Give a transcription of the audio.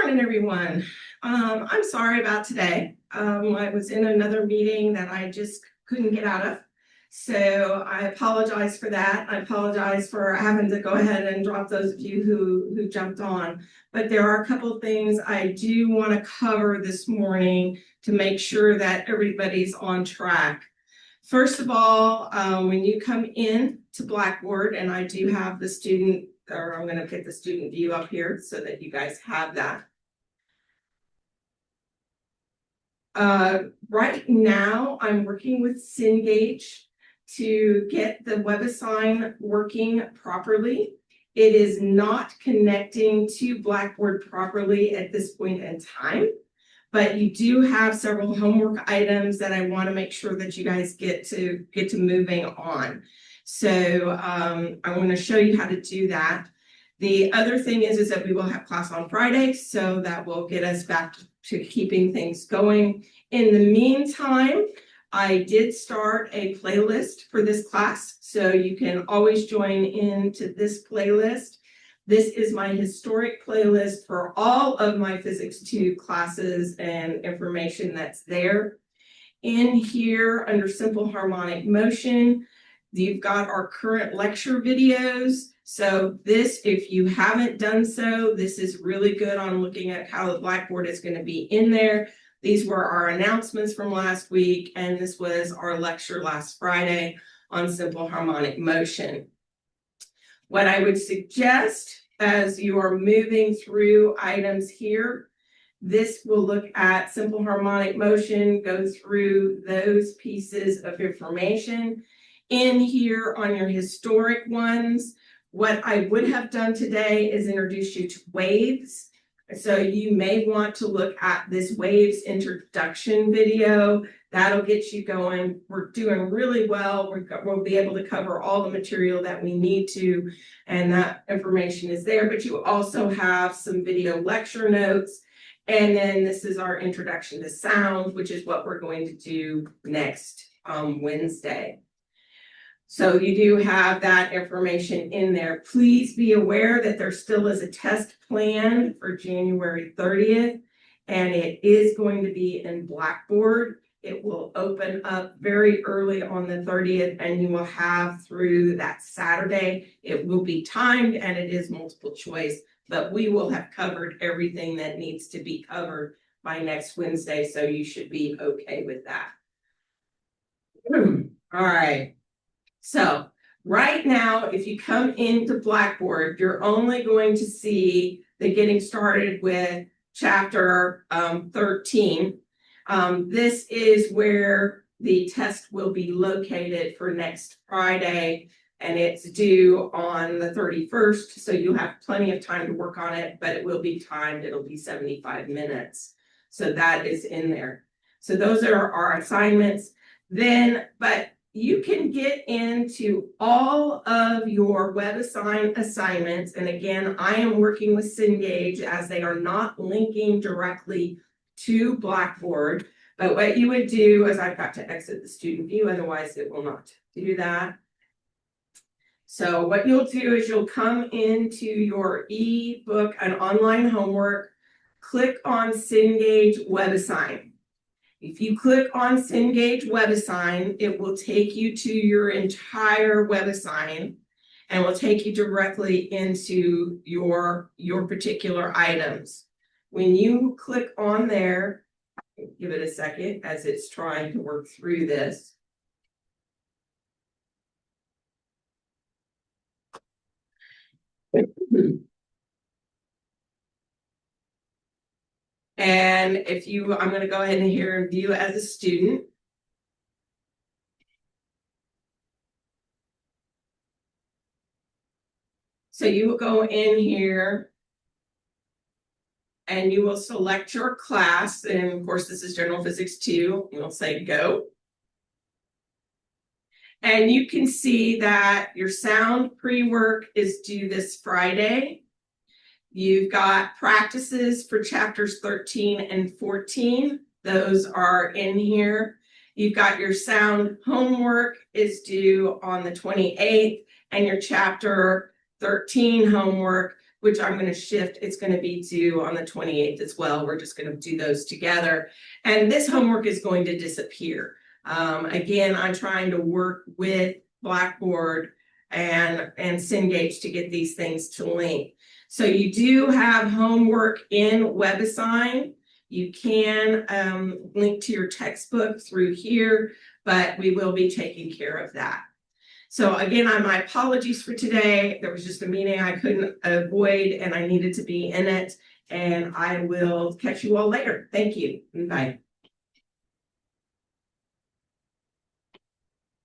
morning, everyone. I'm sorry about today. I was in another meeting that I just couldn't get out of. So I apologize for that. I apologize for having to go ahead and drop those of you who jumped on. But there are a couple of things I do want to cover this morning to make sure that everybody's on track. First of all, when you come in to Blackboard, and I do have the student, or I'm going to get the student view up here so that you guys have that. Right now, I'm working with Cengage to get the WebAssign working properly. It is not connecting to Blackboard properly at this point in time, but you do have several homework items that I want to make sure that you guys get to moving on. So I want to show you how to do that. The other thing is that we will have class on Friday, so that will get us back to keeping things going. In the meantime, I did start a playlist for this class, so you can always join into this playlist. This is my historic playlist for all of my Physics 2 classes and information that's there. In here, under Simple Harmonic Motion, you've got our current lecture videos. So this, if you haven't done so, this is really good on looking at how the Blackboard is going to be in there. These were our announcements from last week, and this was our lecture last Friday on Simple Harmonic Motion. What I would suggest as you are moving through items here, this will look at Simple Harmonic Motion, go through those pieces of information. In here on your historic ones, what I would have done today is introduce you to waves. So you may want to look at this waves introduction video. That'll get you going. We're doing really well. We'll be able to cover all the material that we need to, and that information is there. But you also have some video lecture notes. And then this is our introduction to sound, which is what we're going to do next Wednesday. So you do have that information in there. Please be aware that there still is a test planned for January 30th, and it is going to be in Blackboard. It will open up very early on the 30th, and you will have through that Saturday. It will be timed, and it is multiple choice, but we will have covered everything that needs to be covered by next Wednesday, so you should be okay with that. All right. So right now, if you come into Blackboard, you're only going to see the getting started with chapter 13. This is where the test will be located for next Friday, and it's due on the 31st. So you'll have plenty of time to work on it, but it will be timed. It'll be 75 minutes. So that is in there. So those are our assignments. But you can get into all of your WebAssign assignments. And again, I am working with Cengage as they are not linking directly to Blackboard. But what you would do is I've got to exit the student view, otherwise it will not do that. So what you'll do is you'll come into your ebook and online homework, click on Cengage WebAssign. If you click on Cengage WebAssign, it will take you to your entire WebAssign and will take you directly into your particular items. When you click on there, give it a second as it's trying to work through this. And I'm going to go ahead and here view as a student. So you will go in here and you will select your class. And of course, this is General Physics 2. You'll say go. And you can see that your sound pre-work is due this Friday. You've got practices for chapters 13 and 14. Those are in here. You've got your sound homework is due on the 28th, and your chapter 13 homework which I'm gonna shift. It's gonna be due on the 28th as well. We're just gonna do those together. And this homework is going to disappear. Again, I'm trying to work with Blackboard and Cengage to get these things to link. So you do have homework in WebAssign. You can link to your textbook through here, but we will be taking care of that. So again, my apologies for today. There was just a meeting I couldn't avoid and I needed to be in it. And I will catch you all later. Thank you. Bye.